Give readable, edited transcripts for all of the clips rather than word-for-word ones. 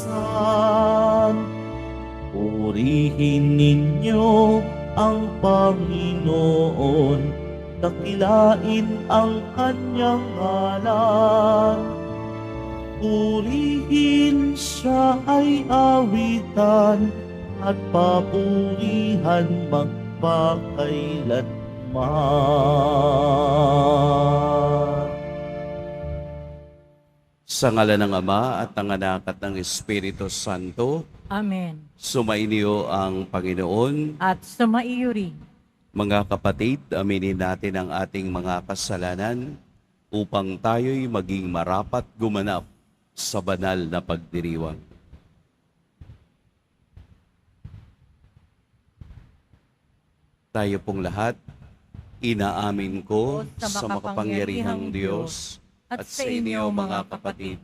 kaligtasan. Purihin ninyo ang Panginoon, dakilain ang kanyang ngalan. Purihin siya ay awitan at papurihan magpakailanman. Sa ngala ng Ama at ng Anak at ng Espiritu Santo, Amen. sumainyo ang Panginoon. At sumaiyo rin. Mga kapatid, aminin natin ang ating mga kasalanan upang tayo'y maging marapat gumanap sa banal na pagdiriwang. Tayo pong lahat, inaamin ko sa makapangyarihang Diyos at sa inyo mga kapatid,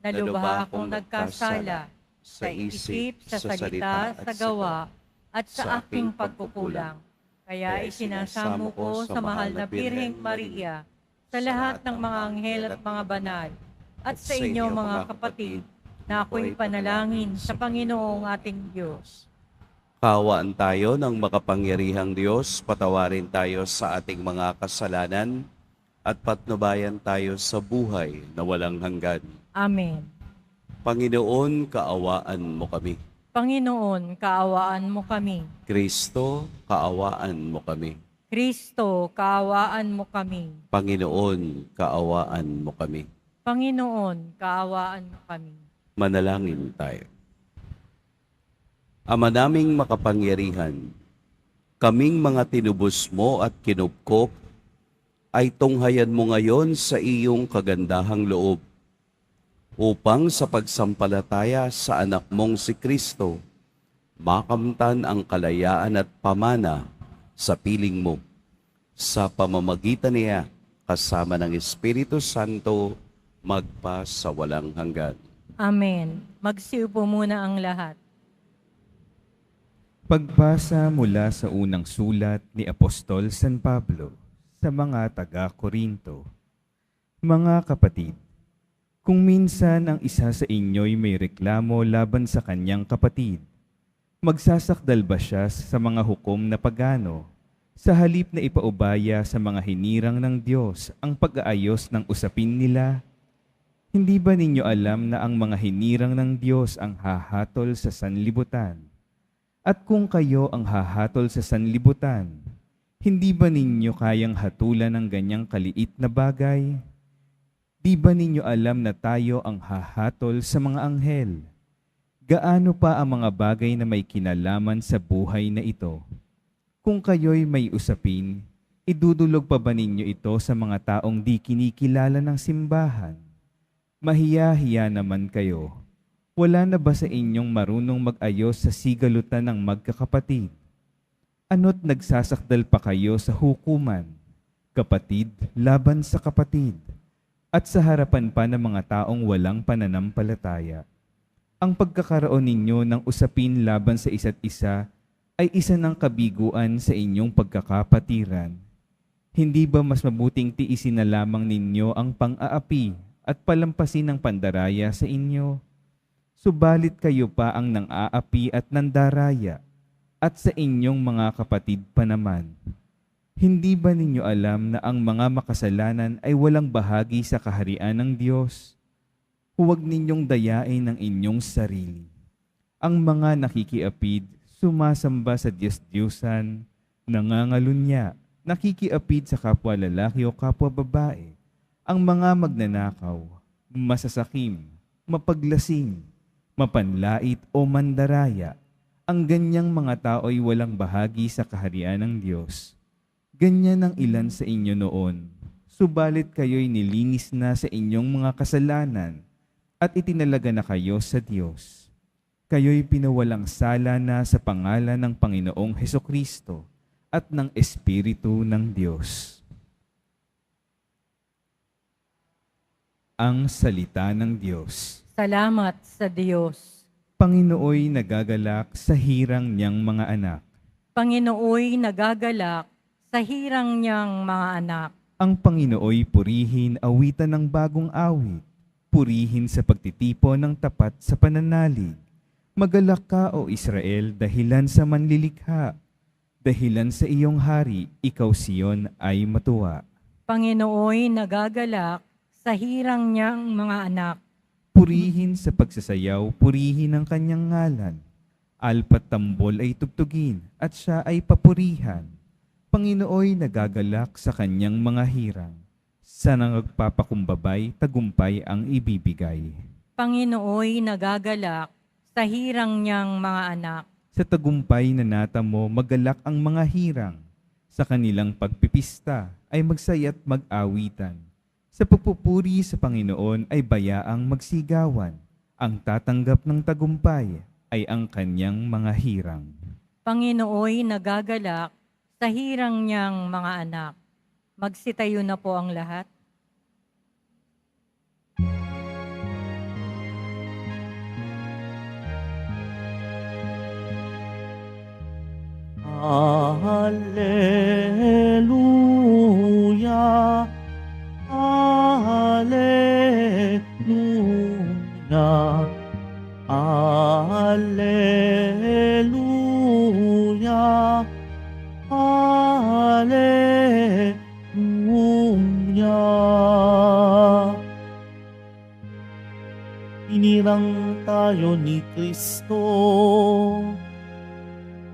na lubha akong nagkasala sa isip, sa salita, sa gawa, at sa aking pagkukulang. Kaya isinasamo ko sa mahal na Birheng Maria, sa lahat ng mga anghel at mga banal, at sa inyo mga kapatid, na ako'y panalangin sa Panginoong ating Diyos. Kaawaan tayo ng makapangyarihang Diyos, patawarin tayo sa ating mga kasalanan, at patnubayan tayo sa buhay na walang hanggan. Amen. Panginoon, kaawaan mo kami. Panginoon, kaawaan mo kami. Kristo, kaawaan mo kami. Kristo, kaawaan mo kami. Panginoon, kaawaan mo kami. Panginoon, kaawaan mo kami. Manalangin tayo. Ama naming makapangyarihan, kaming mga tinubos mo at kinupkop, ay tunghayan mo ngayon sa iyong kagandahang loob, upang sa pagsampalataya sa anak mong si Kristo, makamtan ang kalayaan at pamana sa piling mo. Sa pamamagitan niya, kasama ng Espiritu Santo, magpa sa walang hanggan. Amen. Magsiupo muna ang lahat. Pagbasa mula sa unang sulat ni Apostol San Pablo sa mga taga-Korinto. Mga kapatid, kung minsan ang isa sa inyo'y may reklamo laban sa kanyang kapatid, magsasakdal ba siya sa mga hukom na pagano, sa halip na ipaubaya sa mga hinirang ng Diyos ang pag-aayos ng usapin nila? Hindi ba ninyo alam na ang mga hinirang ng Diyos ang hahatol sa sanlibutan? At kung kayo ang hahatol sa sanlibutan, hindi ba ninyo kayang hatulan ng ganyang kaliit na bagay? Di ba ninyo alam na tayo ang hahatol sa mga anghel? Gaano pa ang mga bagay na may kinalaman sa buhay na ito? Kung kayo'y may usapin, idudulog pa ba ninyo ito sa mga taong di kinikilala ng simbahan? Mahiya-hiya naman kayo. Wala na ba sa inyong marunong mag-ayos sa sigalutan ng magkakapatid? Ano't nagsasakdal pa kayo sa hukuman, kapatid laban sa kapatid, at sa harapan pa ng mga taong walang pananampalataya? Ang pagkakaroon ninyo ng usapin laban sa isa't isa ay isa ng kabiguan sa inyong pagkakapatiran. Hindi ba mas mabuting tiisin na lamang ninyo ang pang-aapi at palampasin ng pandaraya sa inyo? Subalit kayo pa ang nang-aapi at nandaraya, at sa inyong mga kapatid pa naman. Hindi ba ninyo alam na ang mga makasalanan ay walang bahagi sa kaharian ng Diyos? Huwag ninyong dayain ang inyong sarili. Ang mga nakikiapid, sumasamba sa Diyos-Diyusan, nangangalunya, nakikiapid sa kapwa lalaki o kapwa babae, ang mga magnanakaw, masasakim, mapaglasing, mapanlait o mandaraya, ang ganyang mga tao'y walang bahagi sa kaharian ng Diyos. Ganyan ang ilan sa inyo noon, subalit kayo'y nilinis na sa inyong mga kasalanan at itinalaga na kayo sa Diyos. Kayo'y pinawalang sala na sa pangalan ng Panginoong Hesukristo at ng Espiritu ng Diyos. Ang Salita ng Diyos. Salamat sa Diyos. Panginooy nagagalak sa hirang niyang mga anak. Panginooy nagagalak sa hirang niyang mga anak. Ang Panginooy purihin awitan ng bagong awit. Purihin sa pagtitipon ng tapat sa pananalig. Magalak ka, O Israel, dahilan sa manlilikha. Dahilan sa iyong hari, ikaw Siyon ay matuwa. Panginooy nagagalak sa hirang niyang mga anak. Purihin sa pagsasayaw, purihin ang kanyang ngalan. Alpat tambol ay tugtugin, at siya ay papurihan. Panginooy nagagalak sa kanyang mga hirang. Sa nangagpapakumbabay, tagumpay ang ibibigay. Panginooy nagagalak sa hirang niyang mga anak. Sa tagumpay na natamo, magalak ang mga hirang. Sa kanilang pagpipista ay magsaya't mag-awitan. Sa pagpupuri sa Panginoon ay bayaang magsigawan. Ang tatanggap ng tagumpay ay ang kanyang mga hirang. Panginooy nagagalak sa hirang niyang mga anak. Magsitayo na po ang lahat. Alleluia, Alleluia, Alleluia, Alleluia. Inirang tayo ni Kristo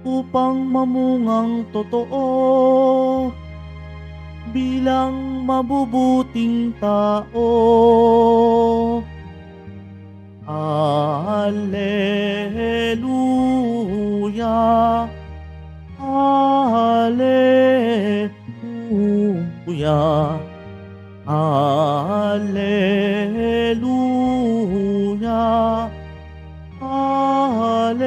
upang mamungang totoo bilang mabubuting tao. Alleluia, Alleluia, Alleluia, Alleluia.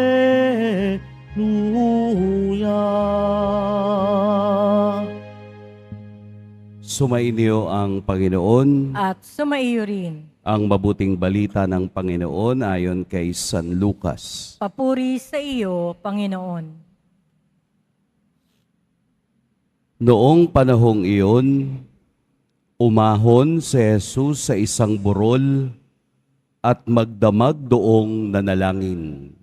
Sumainyo ang Panginoon. At sumaiyo rin. Ang mabuting balita ng Panginoon ayon kay San Lucas. Papuri sa iyo, Panginoon. Noong panahong iyon, umahon si Jesus sa isang burol at magdamag doong nanalangin.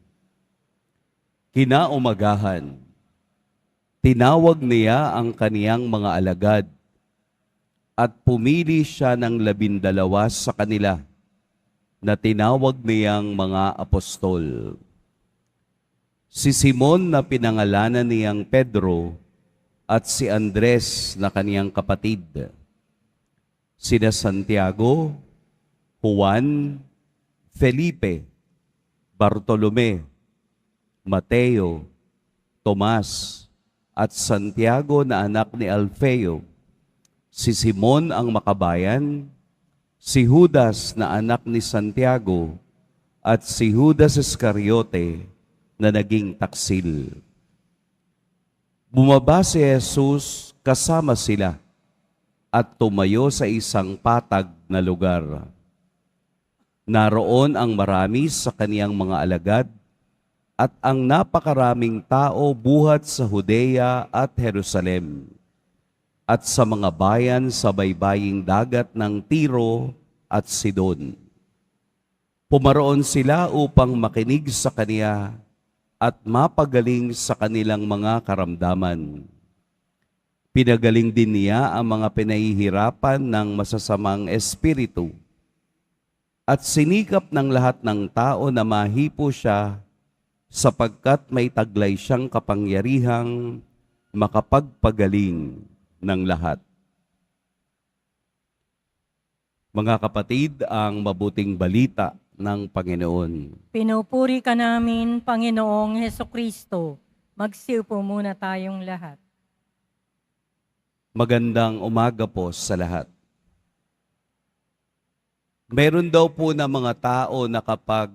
Kinaumagahan, tinawag niya ang kaniyang mga alagad at pumili siya ng 12 sa kanila na tinawag niyang mga apostol. Si Simon na pinangalanan niyang Pedro at si Andres na kaniyang kapatid. Sina Santiago, Juan, Felipe, Bartolome, Mateo, Tomas, at Santiago na anak ni Alfeo, si Simon ang makabayan, si Judas na anak ni Santiago, at si Judas Iscariote na naging taksil. Bumaba si Jesus kasama sila at tumayo sa isang patag na lugar. Naroon ang marami sa kaniyang mga alagad at ang napakaraming tao buhat sa Judea at Jerusalem at sa mga bayan sa baybaying dagat ng Tiro at Sidon. Pumaroon sila upang makinig sa kaniya at mapagaling sa kanilang mga karamdaman. Pinagaling din niya ang mga pinahihirapan ng masasamang espiritu at sinikap ng lahat ng tao na mahipo siya sapagkat may taglay siyang kapangyarihang makapagpagaling ng lahat. Mga kapatid, ang mabuting balita ng Panginoon. Pinupuri ka namin, Panginoong Hesukristo. Magsiupo muna tayong lahat. Magandang umaga po sa lahat. Meron daw po na mga tao na kapag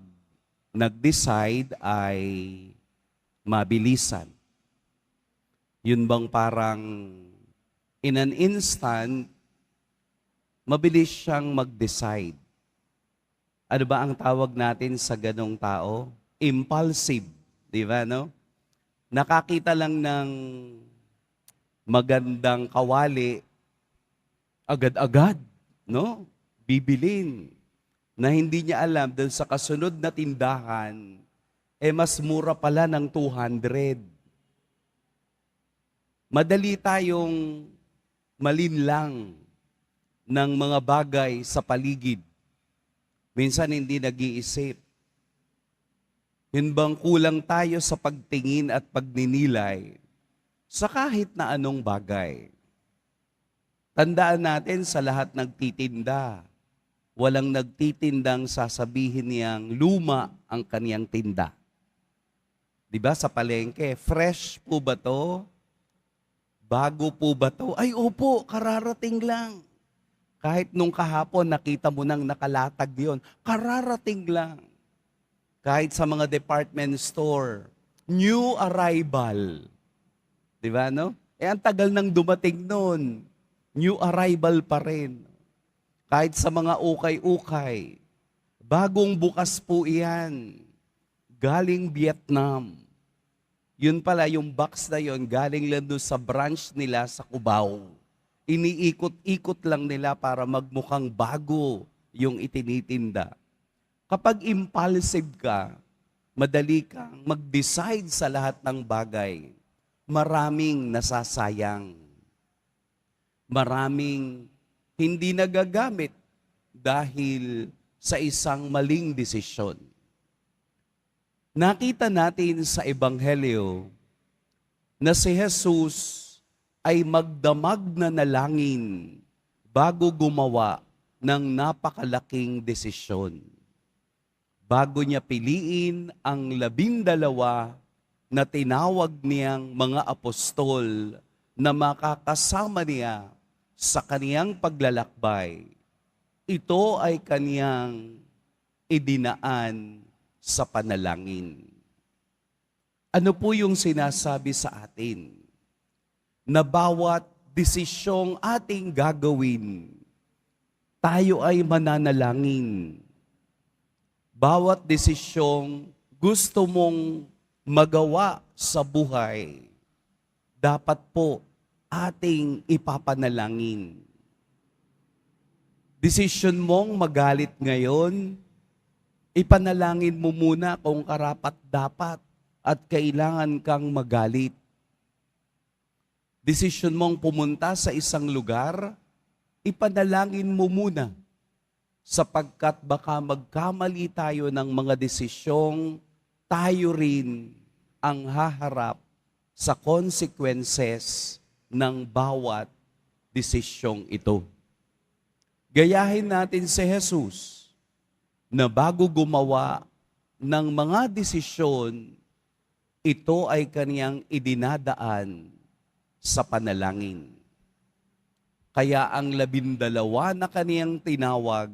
nag-decide ay mabilisan. Yun bang parang in an instant, mabilis siyang mag-decide. Ano ba ang tawag natin sa ganong tao? Impulsive, di ba, no? Nakakita lang ng magandang kawali, agad-agad, no? Bibilin. na hindi niya alam dun sa kasunod na tindahan, mas mura pala ng 200. Madali tayong malinlang ng mga bagay sa paligid. Minsan hindi nag-iisip. Yun bang kulang tayo sa pagtingin at pagninilay sa kahit na anong bagay. Tandaan natin sa lahat nagtitinda, walang nagtitindang sasabihin niyang luma ang kaniyang tinda. Diba sa palengke, fresh po ba to? Bago po ba to? Ay opo, kararating lang. Kahit nung kahapon nakita mo nang nakalatag yon, kararating lang. Kahit sa mga department store, new arrival. Diba no? Ang tagal nang dumating nun. New arrival pa rin. Kahit sa mga ukay-ukay, bagong bukas po iyan. Galing Vietnam. Yun pala, yung box na yun, galing lang doon sa branch nila sa Cubao. Iniikot-ikot lang nila para magmukhang bago yung itinitinda. Kapag impulsive ka, madali kang mag-decide sa lahat ng bagay. Maraming nasasayang. Maraming hindi nagagamit dahil sa isang maling desisyon. Nakita natin sa Ebanghelyo na si Jesus ay magdamag na nalangin bago gumawa ng napakalaking desisyon. Bago niya piliin ang 12 na tinawag niyang mga apostol na makakasama niya sa kaniyang paglalakbay, ito ay kaniyang idinaan sa panalangin. Ano po yung sinasabi sa atin? Na bawat desisyong ating gagawin, tayo ay mananalangin. Bawat desisyong gusto mong magawa sa buhay, dapat po ating ipapanalangin. Desisyon mong magalit ngayon, ipanalangin mo muna kung karapat-dapat at kailangan kang magalit. Desisyon mong pumunta sa isang lugar, ipanalangin mo muna sapagkat baka magkamali tayo ng mga desisyong tayo rin ang haharap sa consequences ng bawat desisyong ito. Gayahin natin si Jesus na bago gumawa ng mga desisyon, ito ay kaniyang idinadaan sa panalangin. Kaya ang 12 na kaniyang tinawag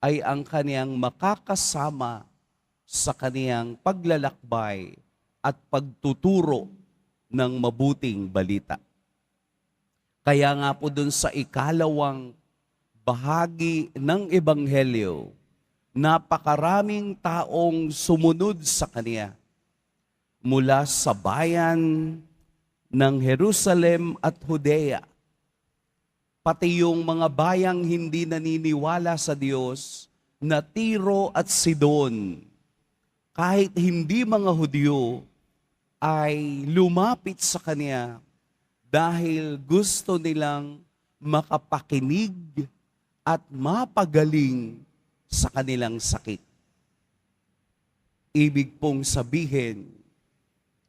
ay ang kaniyang makakasama sa kaniyang paglalakbay at pagtuturo ng mabuting balita. Kaya nga po dun sa ikalawang bahagi ng Ebanghelyo, napakaraming taong sumunod sa Kanya mula sa bayan ng Jerusalem at Judea, pati yung mga bayang hindi naniniwala sa Diyos na Tiro at Sidon, kahit hindi mga Hudyo, ay lumapit sa Kanya dahil gusto nilang makapakinig at mapagaling sa kanilang sakit. Ibig pong sabihin,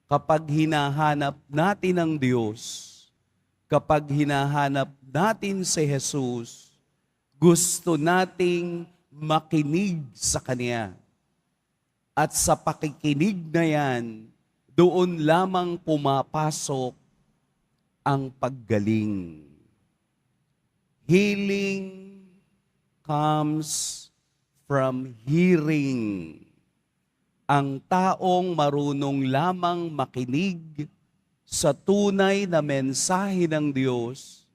kapag hinahanap natin ang Diyos, kapag hinahanap natin si Jesus, gusto nating makinig sa Kanya. At sa pakikinig na yan, doon lamang pumapasok ang paggaling. Healing comes from hearing. Ang taong marunong lamang makinig sa tunay na mensahe ng Diyos,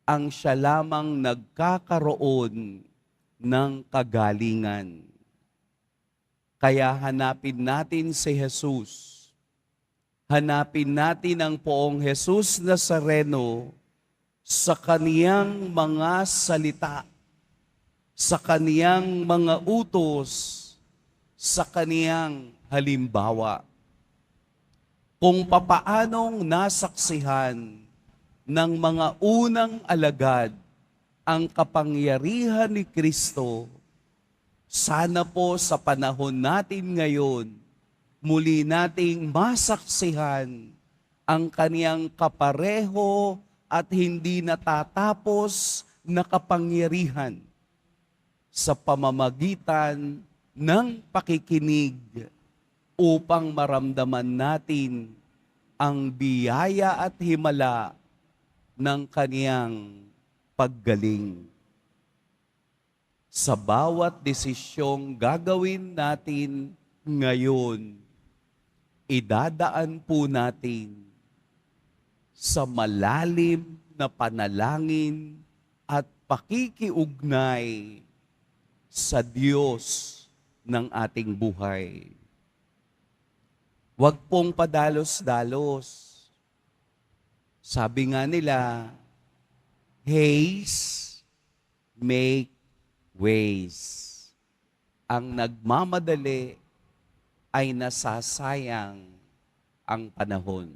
ang siya lamang nagkakaroon ng kagalingan. Kaya hanapin natin si Jesus. Hanapin natin ang poong Jesus Nazareno sa kaniyang mga salita. sa kaniyang mga utos, sa kaniyang halimbawa. Kung papaanong nasaksihan ng mga unang alagad ang kapangyarihan ni Kristo, sana po sa panahon natin ngayon, muli nating masaksihan ang kaniyang kapareho at hindi natatapos na kapangyarihan sa pamamagitan ng pakikinig upang maramdaman natin ang biyaya at himala ng kaniyang paggaling. Sa bawat desisyong gagawin natin ngayon, idadaan po natin sa malalim na panalangin at pakikiugnay sa Diyos ng ating buhay. Huwag pong padalos-dalos. Sabi nga nila, haste make ways. Ang nagmamadali ay nasasayang ang panahon.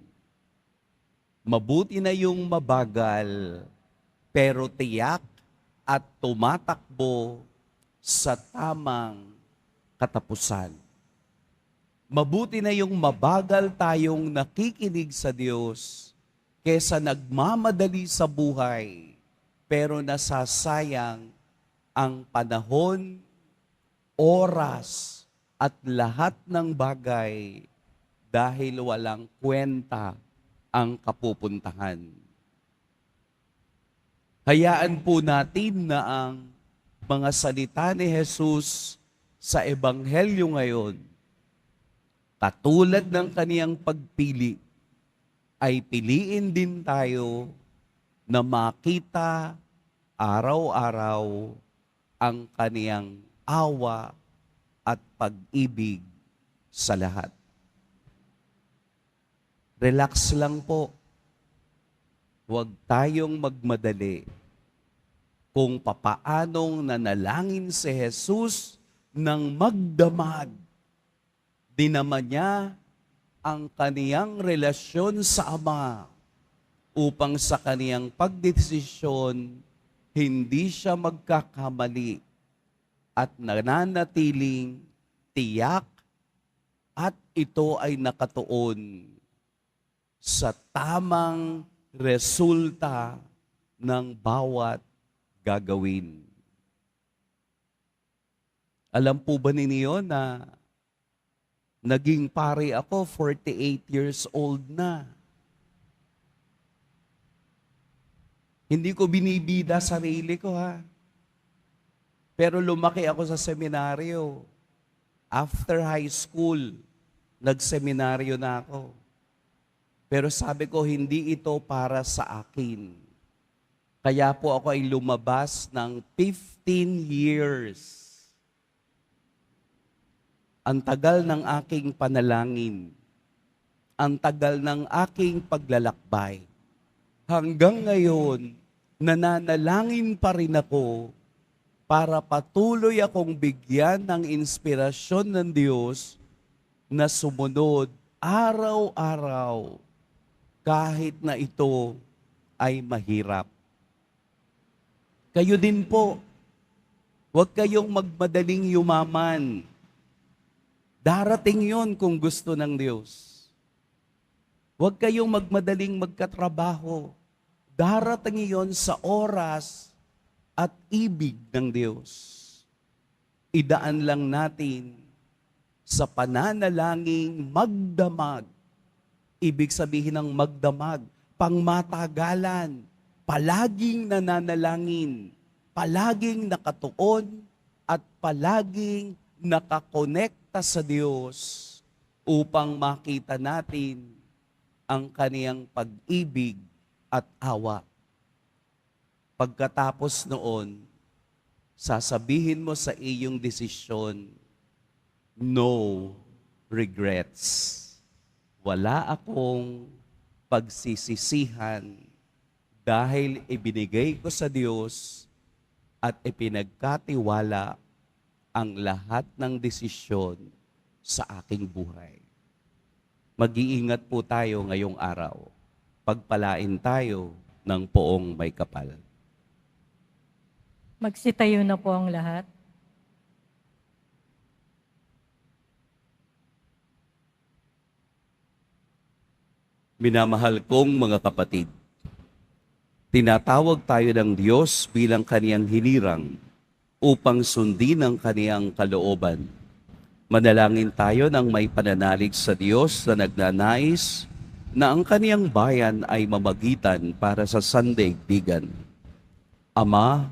Mabuti na yung mabagal, pero tiyak at tumatakbo sa tamang katapusan. Mabuti na yung mabagal tayong nakikinig sa Diyos kesa nagmamadali sa buhay, pero nasasayang ang panahon, oras, at lahat ng bagay dahil walang kwenta ang kapupuntahan. Hayaan po natin na ang mga salita ni Jesus sa Ebanghelyo ngayon, katulad ng kaniyang pagpili, ay piliin din tayo na makita araw-araw ang kaniyang awa at pag-ibig sa lahat. Relax lang po. Huwag tayong magmadali. Kung papaanong nanalangin si Jesus ng magdamag, dinama niya ang kaniyang relasyon sa Ama upang sa kaniyang pagdesisyon, hindi siya magkakamali at nananatiling tiyak at ito ay nakatuon sa tamang resulta ng bawat gagawin. Alam po ba ninyo na naging pare ako, 48 years old na. Hindi ko binibida sarili ko ha. Pero lumaki ako sa seminaryo. After high school, nagseminaryo na ako. Pero sabi ko, hindi ito para sa akin. Kaya po ako ay lumabas ng 15 years. Ang tagal ng aking panalangin. Ang tagal ng aking paglalakbay. Hanggang ngayon, nananalangin pa rin ako para patuloy akong bigyan ng inspirasyon ng Diyos na sumunod araw-araw kahit na ito ay mahirap. Kayo din po, huwag kayong magmadaling yumaman. Darating yon kung gusto ng Diyos. Huwag kayong magmadaling magkatrabaho. Darating yon sa oras at ibig ng Diyos. Idaan lang natin sa pananalangin magdamag. Ibig sabihin ng magdamag, pangmatagalan, palaging nananalangin, palaging nakatuon, at palaging nakakonekta sa Diyos upang makita natin ang kaniyang pag-ibig at awa. Pagkatapos noon, sasabihin mo sa iyong desisyon, no regrets. Wala akong pagsisisihan dahil ibinigay ko sa Diyos at ipinagkatiwala ang lahat ng desisyon sa aking buhay. Mag-iingat po tayo ngayong araw. Pagpalain tayo ng poong may kapal. Magsitayo na po ang lahat. Minamahal kong mga kapatid, tinatawag tayo ng Diyos bilang kaniyang hinirang upang sundin ang kaniyang kalooban. Manalangin tayo ng may pananalig sa Diyos na nagnanais na ang kaniyang bayan ay mamagitan para sa sandaigdigan. Ama,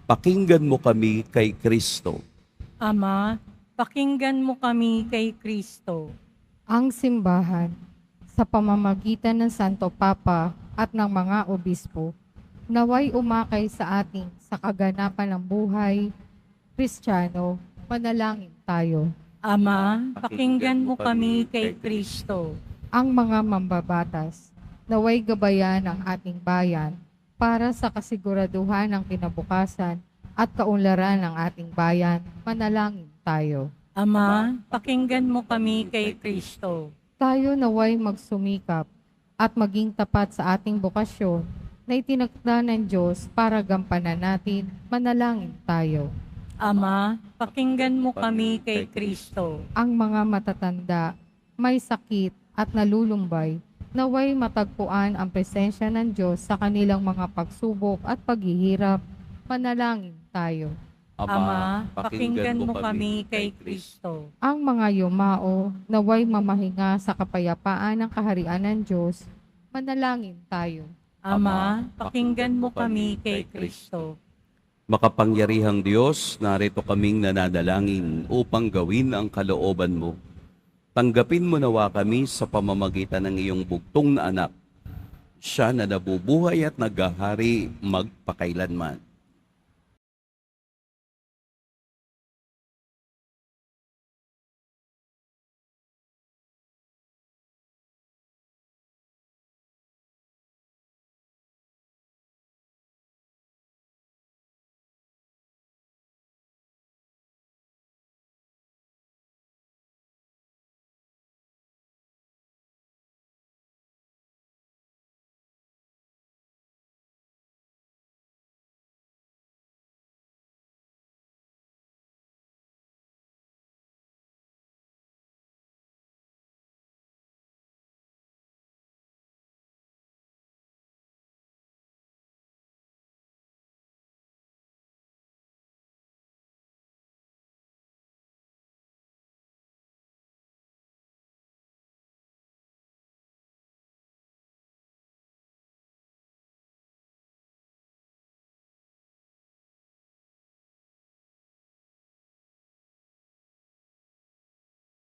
pakinggan mo kami kay Kristo. Ama, pakinggan mo kami kay Kristo. Ang simbahan sa pamamagitan ng Santo Papa at ng mga obispo, naway umakay sa ating sa kaganapan ng buhay, Kristiyano, manalangin tayo. Ama, pakinggan mo kami kay Kristo. Ang mga mambabatas, naway gabayan ang ating bayan para sa kasiguraduhan ng kinabukasan at kaunlaran ng ating bayan, manalangin tayo. Ama, pakinggan mo kami kay Kristo. Tayo naway magsumikap at maging tapat sa ating bokasyon na itinakda ng Diyos para gampanan natin, manalangin tayo. Ama, pakinggan mo kami kay Kristo. Ang mga matatanda, may sakit at nalulumbay, naway matagpuan ang presensya ng Diyos sa kanilang mga pagsubok at paghihirap, manalangin tayo. Ama, pakinggan mo kami kay Kristo. Ang mga yumao, naway mamahinga sa kapayapaan ng kaharian ng Diyos, manalangin tayo. Ama, pakinggan mo kami kay Kristo. Makapangyarihang Diyos, narito kaming nananalangin upang gawin ang kalooban mo. Tanggapin mo nawa kami sa pamamagitan ng iyong bugtong na anak, siya na nabubuhay at naghahari magpakailanman.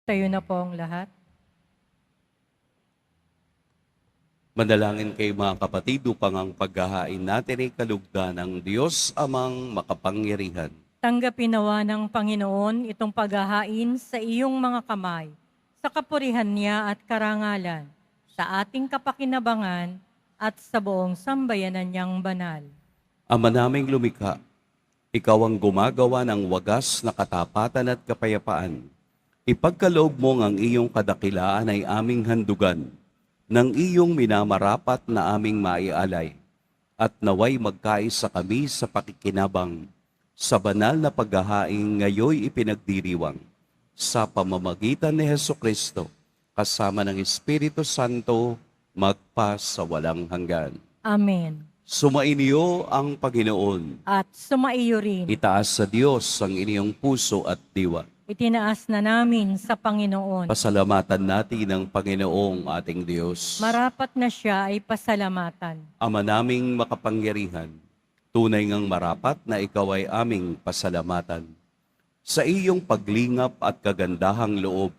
Tayo na po ang lahat. Manalangin kayo mga kapatid upang ang paghahain natin ay kalugdan ng Diyos amang makapangyarihan. Tanggapin nawa ng Panginoon itong paghahain sa iyong mga kamay, sa kapurihan niya at karangalan, sa ating kapakinabangan at sa buong sambayanan niyang banal. Ama naming lumikha, ikaw ang gumagawa ng wagas na katapatan at kapayapaan. Ipagkaloob mo ang iyong kadakilaan ay aming handugan, ng iyong minamarapat na aming maialay, at naway magkaisa kami sa pakikinabang, sa banal na paghahain ngayoy ipinagdiriwang, sa pamamagitan ni Hesukristo, kasama ng Espiritu Santo, magpa sa walang hanggan. Amen. Sumainyo ang Panginoon. At sumaiyo rin. Itaas sa Diyos ang inyong puso at diwa. Itinaas na namin sa Panginoon. Pasalamatan natin ang Panginoong ating Diyos. Marapat na siya ay pasalamatan. Ama naming makapangyarihan, tunay ngang marapat na ikaw ay aming pasalamatan. Sa iyong paglingap at kagandahang loob,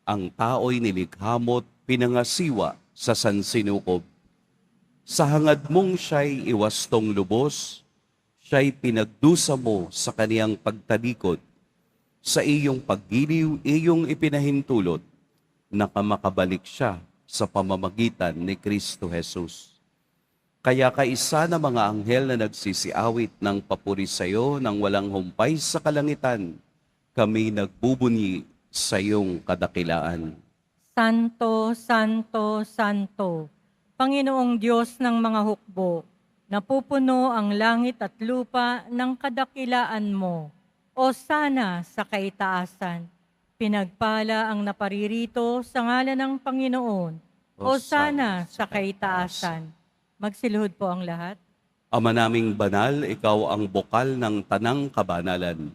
ang tao'y nilikha mo't pinangasiwa sa sansinukob. Sa hangad mong siya'y iwastong lubos, siya'y pinagdusa mo sa kaniyang pagtalikod. Sa iyong paggiliw, iyong ipinahintulot, nakamakabalik siya sa pamamagitan ni Kristo Jesus. Kaya kaisa na mga anghel na nagsisiawit ng papuri sa iyo nang walang humpay sa kalangitan, kami nagbubunyi sa iyong kadakilaan. Santo, Santo, Santo, Panginoong Diyos ng mga hukbo, napupuno ang langit at lupa ng kadakilaan mo. O sana sa kaitaasan, pinagpala ang naparirito sa ngalan ng Panginoon. O sana sa kaitaasan. Magsiluhod po ang lahat. Ama naming banal, ikaw ang bukal ng tanang kabanalan.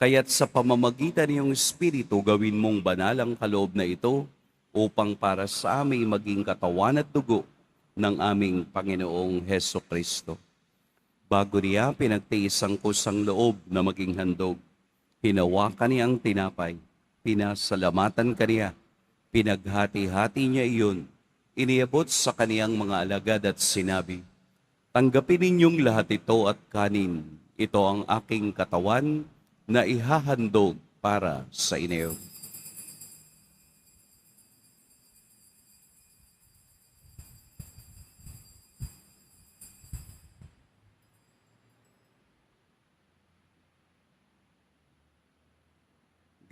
Kaya't sa pamamagitan ng iyong Espiritu, gawin mong banal ang kaloob na ito upang para sa amin maging katawan at dugo ng aming Panginoong Heso Kristo. Bago niya pinagtiis ang kusang loob na maging handog, hinawakan niya ang tinapay, pinasalamatan kaniya, pinaghati-hati niya iyon, iniabot sa kaniyang mga alagad at sinabi, "Tanggapin ninyong lahat ito at kanin. Ito ang aking katawan na ihahandog para sa inyo."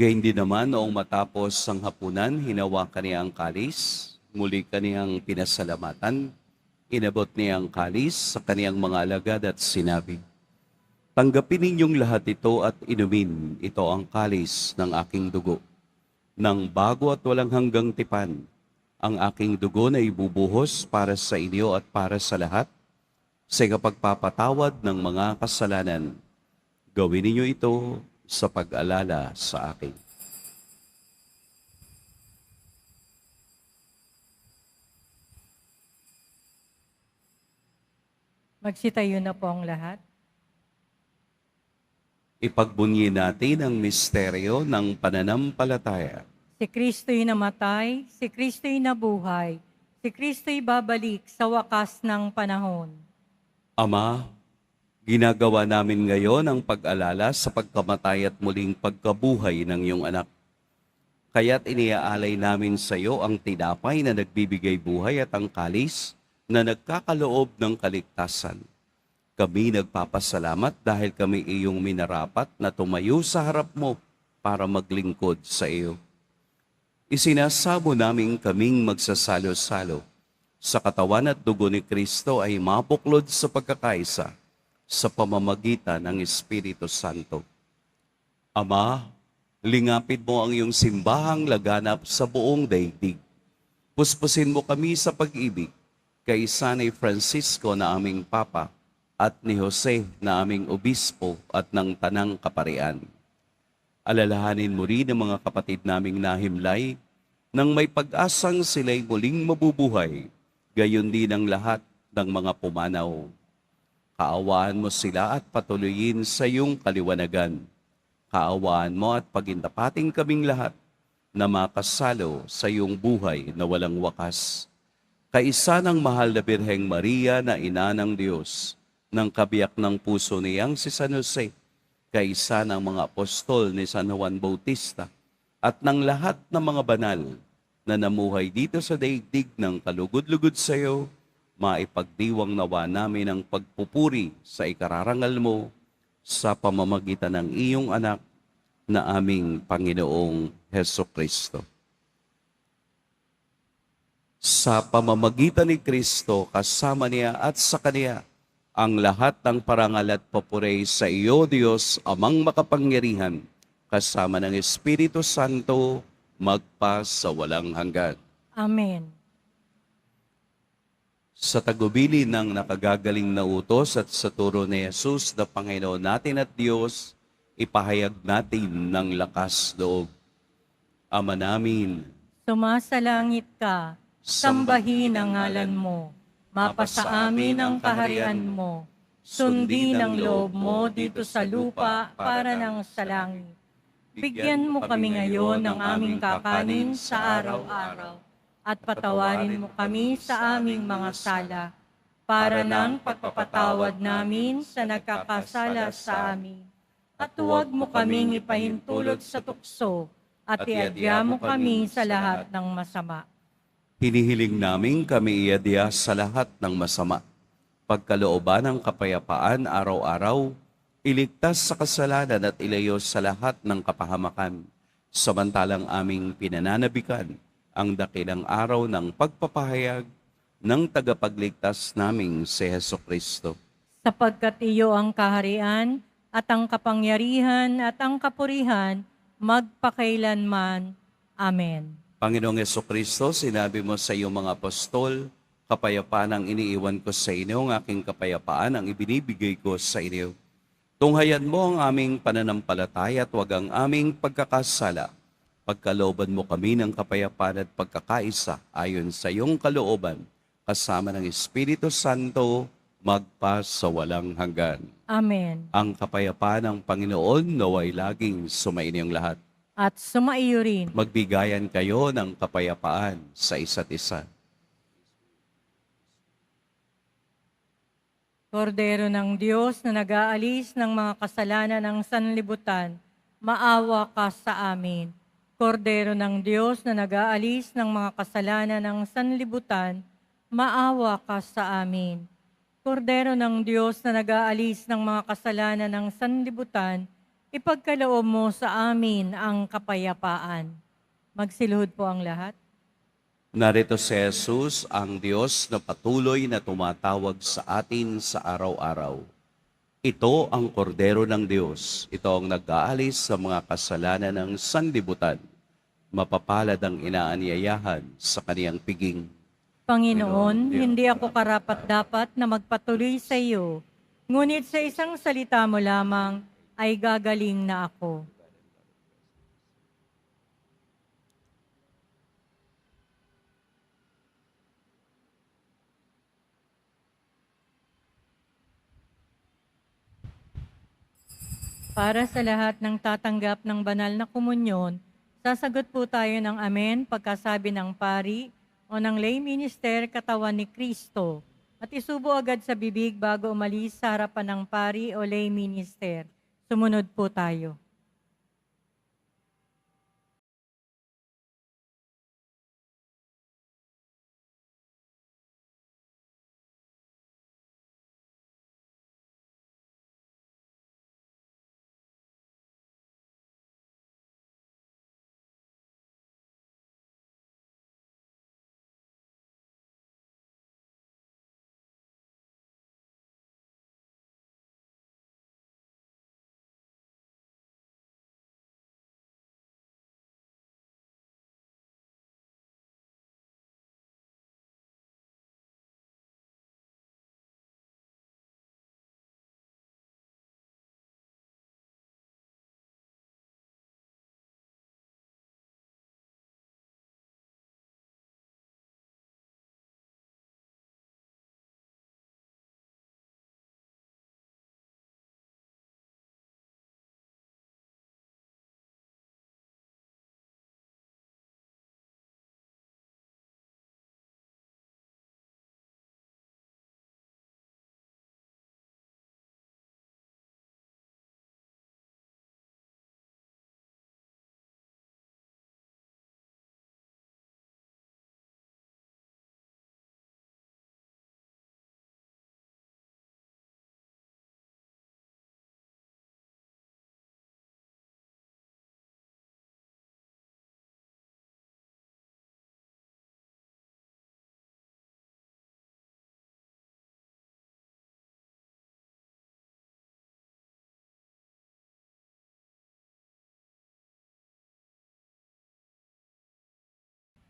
Gayun din naman noong matapos ang hapunan, hinawakan niya ang kalis, muli kaniyang pinasalamatan, inabot niya ang kalis sa kaniyang mga alagad at sinabi, "Tanggapin ninyong lahat ito at inumin, ito ang kalis ng aking dugo. Nang bago at walang hanggang tipan, ang aking dugo na ibubuhos para sa inyo at para sa lahat, sa kapagpapatawad ng mga kasalanan. Gawin ninyo ito sa pag-alala sa akin." Magsitayo na po ang lahat. Ipagbunyi natin ang misteryo ng pananampalataya. Si Kristo'y namatay, si Kristo'y nabuhay, si Kristo'y babalik sa wakas ng panahon. Ama, ginagawa namin ngayon ang pag-alala sa pagkamatay at muling pagkabuhay ng iyong anak. Kaya't iniaalay namin sa iyo ang tinapay na nagbibigay buhay at ang kalis na nagkakaloob ng kaligtasan. Kami nagpapasalamat dahil kami iyong minarapat na tumayo sa harap mo para maglingkod sa iyo. Isinasamo namin kaming magsasalo-salo sa katawan at dugo ni Kristo ay mapuklod sa pagkakaisa sa pamamagitan ng Espiritu Santo. Ama, lingapin mo ang iyong simbahang laganap sa buong daigdig. Puspusin mo kami sa pag-ibig kay Sanay Francisco na aming Papa at ni Jose na aming Obispo at ng Tanang Kaparian. Alalahanin mo rin ang mga kapatid naming nahimlay nang may pag-asang sila'y muling mabubuhay, gayon din ang lahat ng mga pumanaw. Kaawaan mo sila at patuloyin sa iyong kaliwanagan. Kaawaan mo at pagintapating kaming lahat na makasalo sa iyong buhay na walang wakas. Kaisa ng mahal na Birheng Maria na ina ng Diyos, ng kabiyak ng puso niyang si San Jose, kaisa ng mga apostol ni San Juan Bautista, at ng lahat ng mga banal na namuhay dito sa daigdig ng kalugod-lugod sa iyo, maipagdiwang nawa namin ang pagpupuri sa ikararangal mo sa pamamagitan ng iyong anak na aming Panginoong Heso Kristo. Sa pamamagitan ni Kristo, kasama niya at sa Kaniya, ang lahat ng parangal at papuri sa iyo, Diyos, Amang makapangyarihan, kasama ng Espiritu Santo, magpa sa walang hanggan. Amen. Sa tagubili ng nakagagaling na utos at sa turo ni Jesus na Panginoon natin at Diyos, ipahayag natin ng lakas loob. Ama namin, Sumasalangit ka, sambahin ang ngalan mo, mapasa amin ang kaharian mo, sundin ang loob mo dito sa lupa para ng sa langit. Bigyan mo kami ngayon ng aming kakanin sa araw-araw, at patawarin mo kami sa aming mga sala, para ng pagpapatawad namin sa nagkakasala sa amin. At huwag mo kaming ipahintulot sa tukso, at iadya mo kami sa lahat ng masama. hinihiling namin kami iadya sa lahat ng masama pagkalooban ng kapayapaan araw-araw, iligtas sa kasalanan at ilayo sa lahat ng kapahamakan, samantalang aming pinananabikan ang dakilang araw ng pagpapahayag ng tagapagligtas naming si Hesukristo. Sapagkat iyo ang kaharian at ang kapangyarihan at ang kapurihan magpakailanman. Amen. Panginoong Hesukristo, sinabi mo sa iyong mga apostol, kapayapaan ang iniiwan ko sa inyo, ang aking kapayapaan ang ibinibigay ko sa inyo. Tunghayan mo ang aming pananampalataya at huwag ang aming pagkakasala. Pagkalooban mo kami ng kapayapaan at pagkakaisa ayon sa iyong kalooban, kasama ng Espiritu Santo, magpa sa walang hanggan. Amen. Ang kapayapaan ng Panginoon naway laging sumainyong lahat. At sumaiyo rin. Magbigayan kayo ng kapayapaan sa isa't isa. Kordero ng Diyos na nag-aalis ng mga kasalanan ng sanlibutan, maawa ka sa amin. Kordero ng Diyos na nag-aalis ng mga kasalanan ng sanlibutan, maawa ka sa amin. Kordero ng Diyos na nag-aalis ng mga kasalanan ng sanlibutan, ipagkaloob mo sa amin ang kapayapaan. Magsiluhod po ang lahat. Narito si Jesus, ang Diyos na patuloy na tumatawag sa atin sa araw-araw. Ito ang kordero ng Diyos. Ito ang nag-aalis sa mga kasalanan ng sanlibutan. Mapapalad ang inaanyayahan sa kaniyang piging. Panginoon, hindi ako karapat-dapat na magpatuloy sa iyo, ngunit sa isang salita mo lamang ay gagaling na ako. Para sa lahat ng tatanggap ng banal na komunyon, sasagot po tayo ng amen pagkasabi ng pari o ng lay minister katawan ni Kristo at isubo agad sa bibig bago umalis sa harapan ng pari o lay minister. Sumunod po tayo.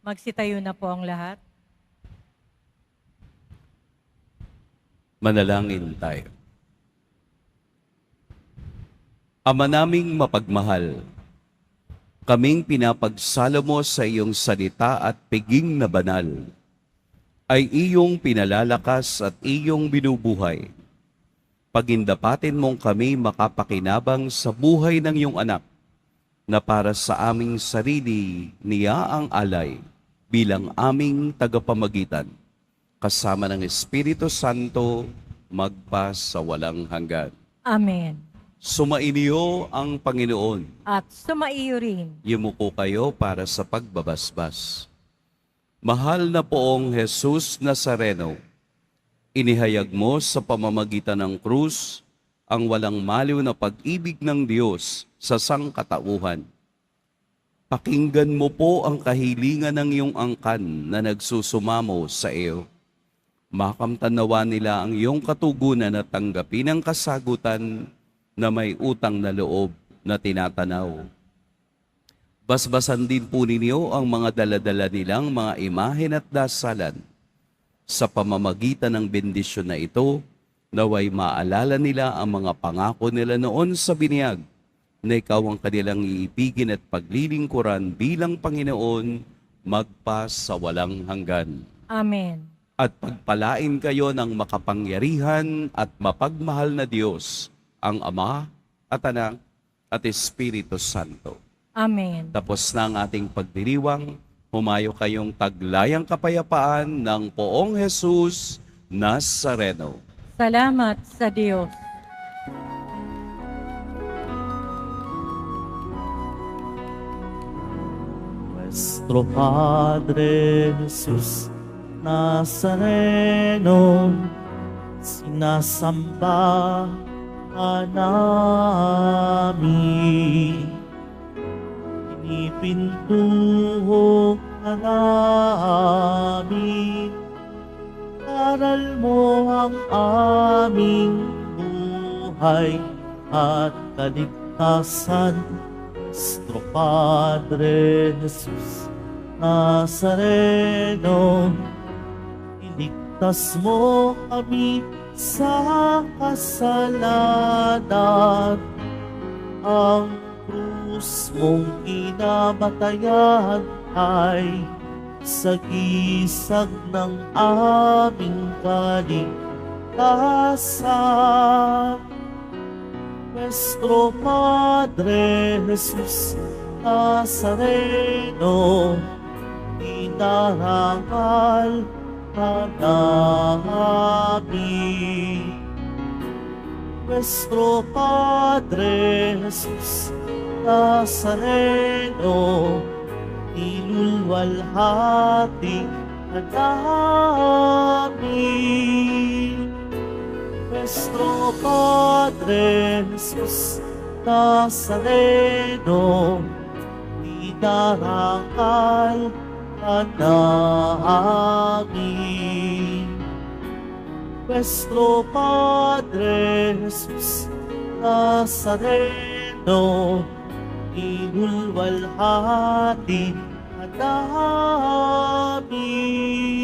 Magsitayo na po ang lahat. Manalangin tayo. Ama naming mapagmahal, kaming pinapagsalo mo sa iyong salita at piging na banal, ay iyong pinalalakas at iyong binubuhay. Pagindapatin mong kami makapakinabang sa buhay ng iyong anak, na para sa aming sarili niya ang alay bilang aming tagapamagitan, kasama ng Espiritu Santo, magpa sa walang hanggan. Amen. Sumainyo ang Panginoon. At sumaiyo rin. Yumuko kayo para sa pagbabasbas. Mahal na poong Jesus Nazareno, Inihayag mo sa pamamagitan ng krus ang walang maliw na pag-ibig ng Diyos sa sangkatauhan. Pakinggan mo po ang kahilingan ng iyong angkan na nagsusumamo sa iyo. Makamtanawa nila ang iyong katugunan at tanggapin ang kasagutan na may utang na loob na tinatanaw. Basbasan din po ninyo ang mga daladala nilang mga imahen at dasalan. Sa pamamagitan ng bendisyon na ito, naway maalala nila ang mga pangako nila noon sa biniyag, na ikaw ang kanilang iibigin at paglilingkuran bilang Panginoon magpa sa walang hanggan. Amen. At pagpalain kayo ng makapangyarihan at mapagmahal na Diyos, ang Ama at Anak at Espiritu Santo. Amen. Tapos na ang ating pagdiriwang, humayo kayong taglayang kapayapaan ng Poong Jesus Nazareno. Salamat sa Diyos. Nuestro Padre Jesús Nazareno, sinasamba ka namin. Pinipintuho ka namin. Aral mo ang aming buhay at kaligtasan. Nuestro Padre Jesus Nazareno, iligtas mo kami sa kasalanan. Ang krus mong kinamatayan ay sagisag ng aming kaligtasan. Nuestro Padre Jesus Nazareno, inarangal ka namin. Nuestro Padre Jesus Nazareno, nilulwalhati ka namin. Nuestro Padre Jesus Nazareno, inarangal ka namin. Nuestro Padre Jesus Nazareno, inulwalhati ka namin.